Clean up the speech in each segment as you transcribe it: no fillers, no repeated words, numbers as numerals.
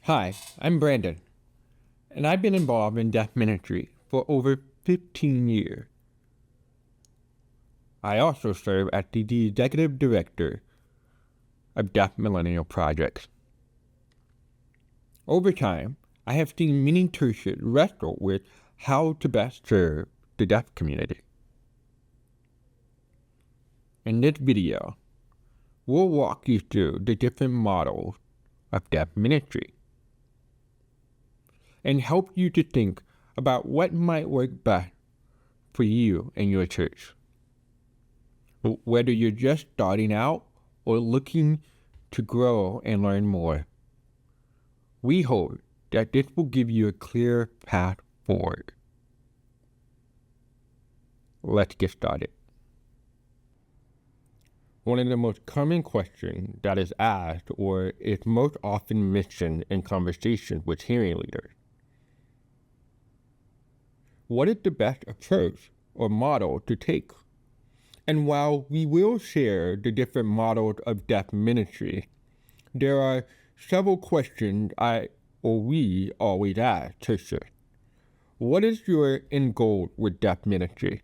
Hi, I'm Brandon, and I've been involved in deaf ministry for over 15 years. I also serve as the executive director of Deaf Millennial Project. Over time, I have seen many churches wrestle with how to best serve the deaf community. In this video, we'll walk you through the different models of deaf ministry and help you to think about what might work best for you and your church. Whether you're just starting out or looking to grow and learn more, we hope that this will give you a clear path forward. Let's get started. One of the most common questions that is asked or is most often mentioned in conversations with hearing leaders: what is the best approach or model to take? And while we will share the different models of deaf ministry, there are several questions we always ask churches. What is your end goal with deaf ministry?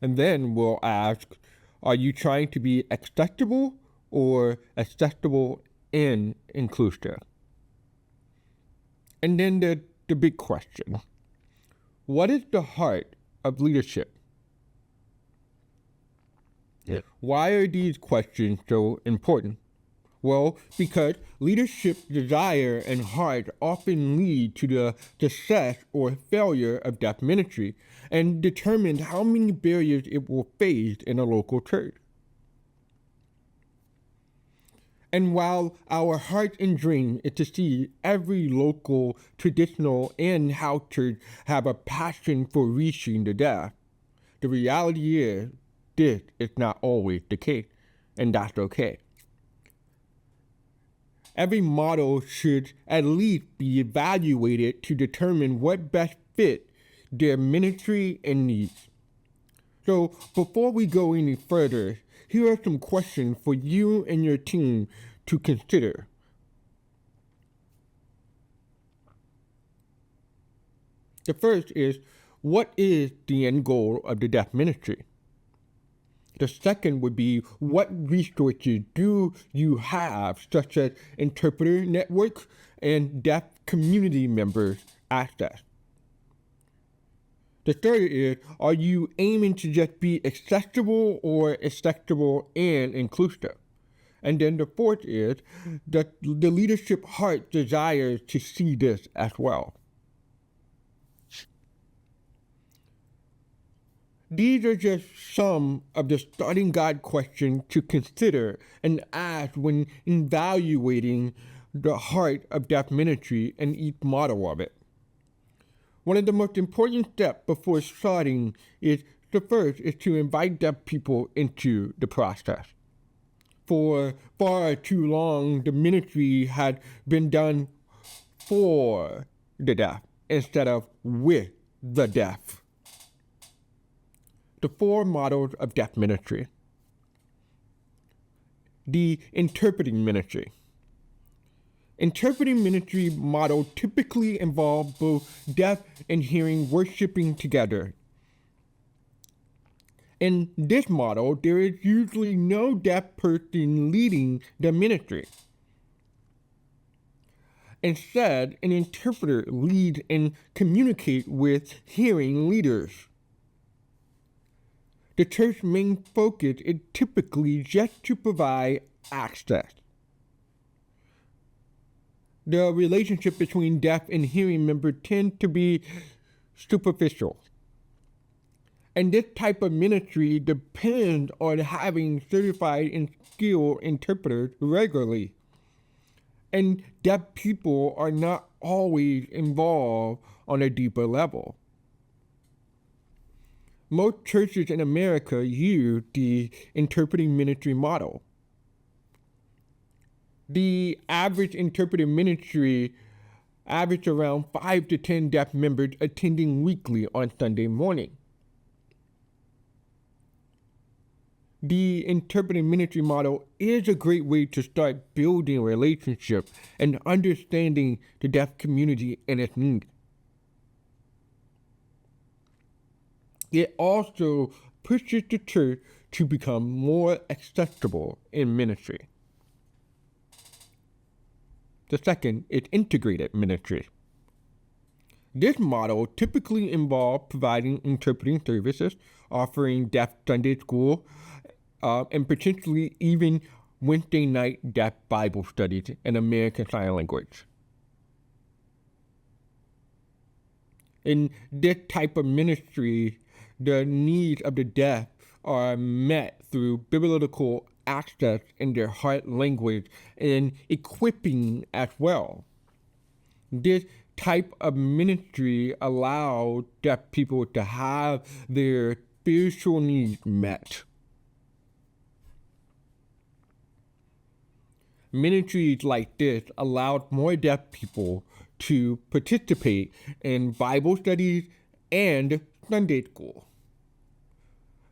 And then we'll ask, are you trying to be accessible or accessible and inclusive? And then the big question: what is the heart of leadership? Yeah. Why are these questions so important? Well, because leadership desire and heart often lead to the success or failure of deaf ministry and determine how many barriers it will face in a local church. And while our heart and dream is to see every local, traditional, and house church have a passion for reaching the deaf, the reality is this is not always the case, and that's okay. Every model should at least be evaluated to determine what best fits their ministry and needs. So before we go any further, here are some questions for you and your team to consider. The first is, what is the end goal of the deaf ministry? The second would be, what resources do you have, such as interpreter network and deaf community members access? The third is, are you aiming to just be accessible or accessible and inclusive? And then the fourth is, the leadership heart desires to see this as well. These are just some of the starting guide questions to consider and ask when evaluating the heart of deaf ministry and each model of it. One of the most important steps before starting is to invite deaf people into the process. For far too long, the ministry had been done for the deaf instead of with the deaf. The four models of deaf ministry. The interpreting ministry. Interpreting ministry model typically involve both deaf and hearing worshiping together. In this model, there is usually no deaf person leading the ministry. Instead, an interpreter leads and communicates with hearing leaders. The church's main focus is typically just to provide access. The relationship between deaf and hearing members tends to be superficial. And this type of ministry depends on having certified and skilled interpreters regularly. And deaf people are not always involved on a deeper level. Most churches in America use the interpreting ministry model. The average interpreting ministry averages around 5 to 10 deaf members attending weekly on Sunday morning. the interpretive ministry model is a great way to start building relationships and understanding the deaf community and its needs. It also pushes the church to become more accessible in ministry. The second is integrated ministry. This model typically involves providing interpreting services, offering deaf Sunday school, and potentially even Wednesday night deaf Bible studies in American Sign Language. In this type of ministry, the needs of the deaf are met through biblical access in their heart language and equipping as well. This type of ministry allows deaf people to have their spiritual needs met. Ministries like this allow more deaf people to participate in Bible studies and Sunday school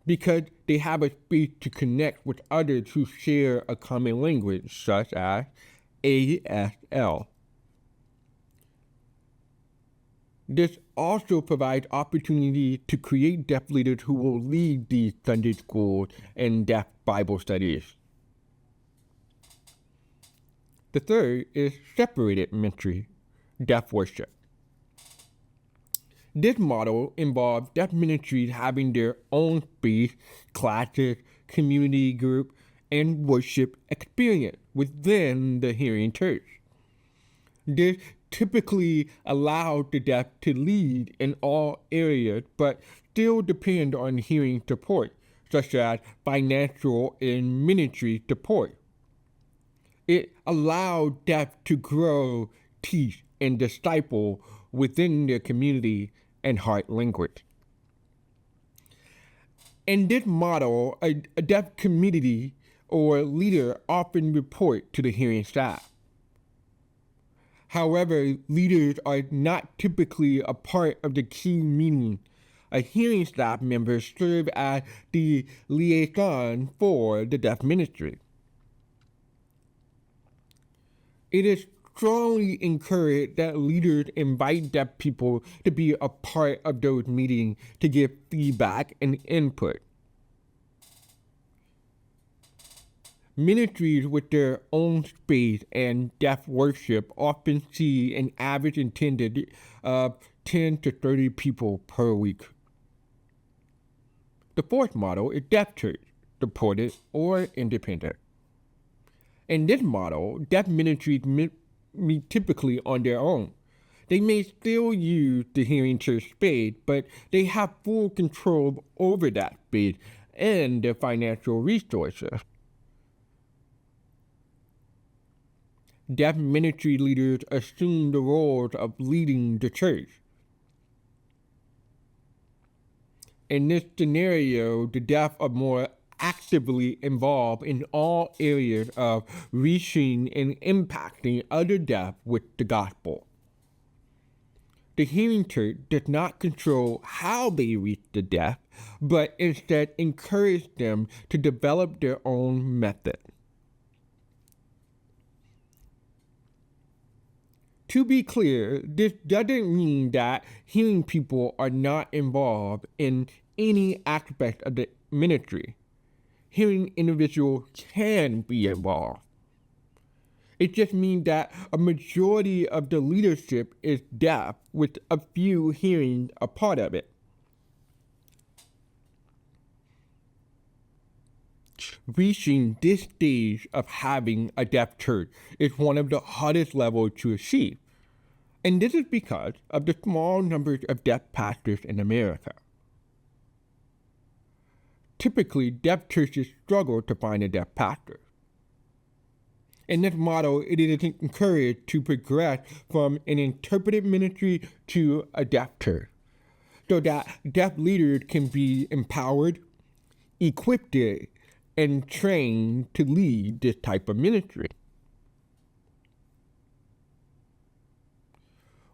because they have a space to connect with others who share a common language, such as ASL. This also provides opportunity to create deaf leaders who will lead these Sunday schools and deaf Bible studies. The third is separated ministry, deaf worship. This model involves deaf ministries having their own space, classes, community group, and worship experience within the hearing church. This typically allows the deaf to lead in all areas, but still depend on hearing support, such as financial and ministry support. It allows deaf to grow, teach, and disciple within their community and heart language. In this model, a deaf community or leader often report to the hearing staff. However, leaders are not typically a part of the key meeting. A hearing staff member serves as the liaison for the deaf ministry. It is strongly encouraged that leaders invite deaf people to be a part of those meetings to give feedback and input. Ministries with their own space and deaf worship often see an average attendance of 10 to 30 people per week. The fourth model is deaf church, deported or independent. In this model, deaf ministries meet typically on their own. They may still use the hearing church space, but they have full control over that space and their financial resources. Deaf ministry leaders assume the roles of leading the church. In this scenario, the deaf are more actively involved in all areas of reaching and impacting other deaf with the gospel. The hearing church does not control how they reach the deaf, but instead encourage them to develop their own method. To be clear, this doesn't mean that hearing people are not involved in any aspect of the ministry. Hearing individuals can be involved. It just means that a majority of the leadership is deaf, with a few hearing a part of it. Reaching this stage of having a deaf church is one of the hardest levels to achieve, and this is because of the small numbers of deaf pastors in America. Typically, deaf churches struggle to find a deaf pastor. In this model, it is encouraged to progress from an interpretive ministry to a deaf church, so that deaf leaders can be empowered, equipped, and trained to lead this type of ministry.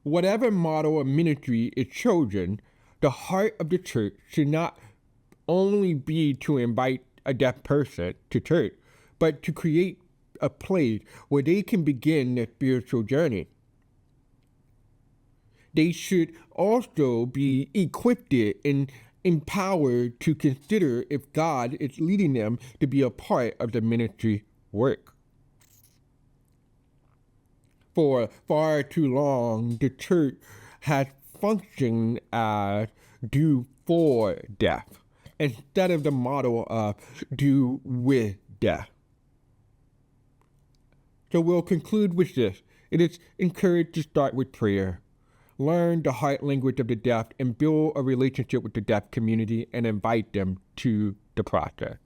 Whatever model of ministry is chosen, the heart of the church should not only be to invite a deaf person to church, but to create a place where they can begin their spiritual journey. They should also be equipped and empowered to consider if God is leading them to be a part of the ministry work. For far too long, the church has functioned as do for deaf instead of the model of do with deaf. So we'll conclude with this. It is encouraged to start with prayer. Learn the heart language of the deaf and build a relationship with the deaf community and invite them to the process.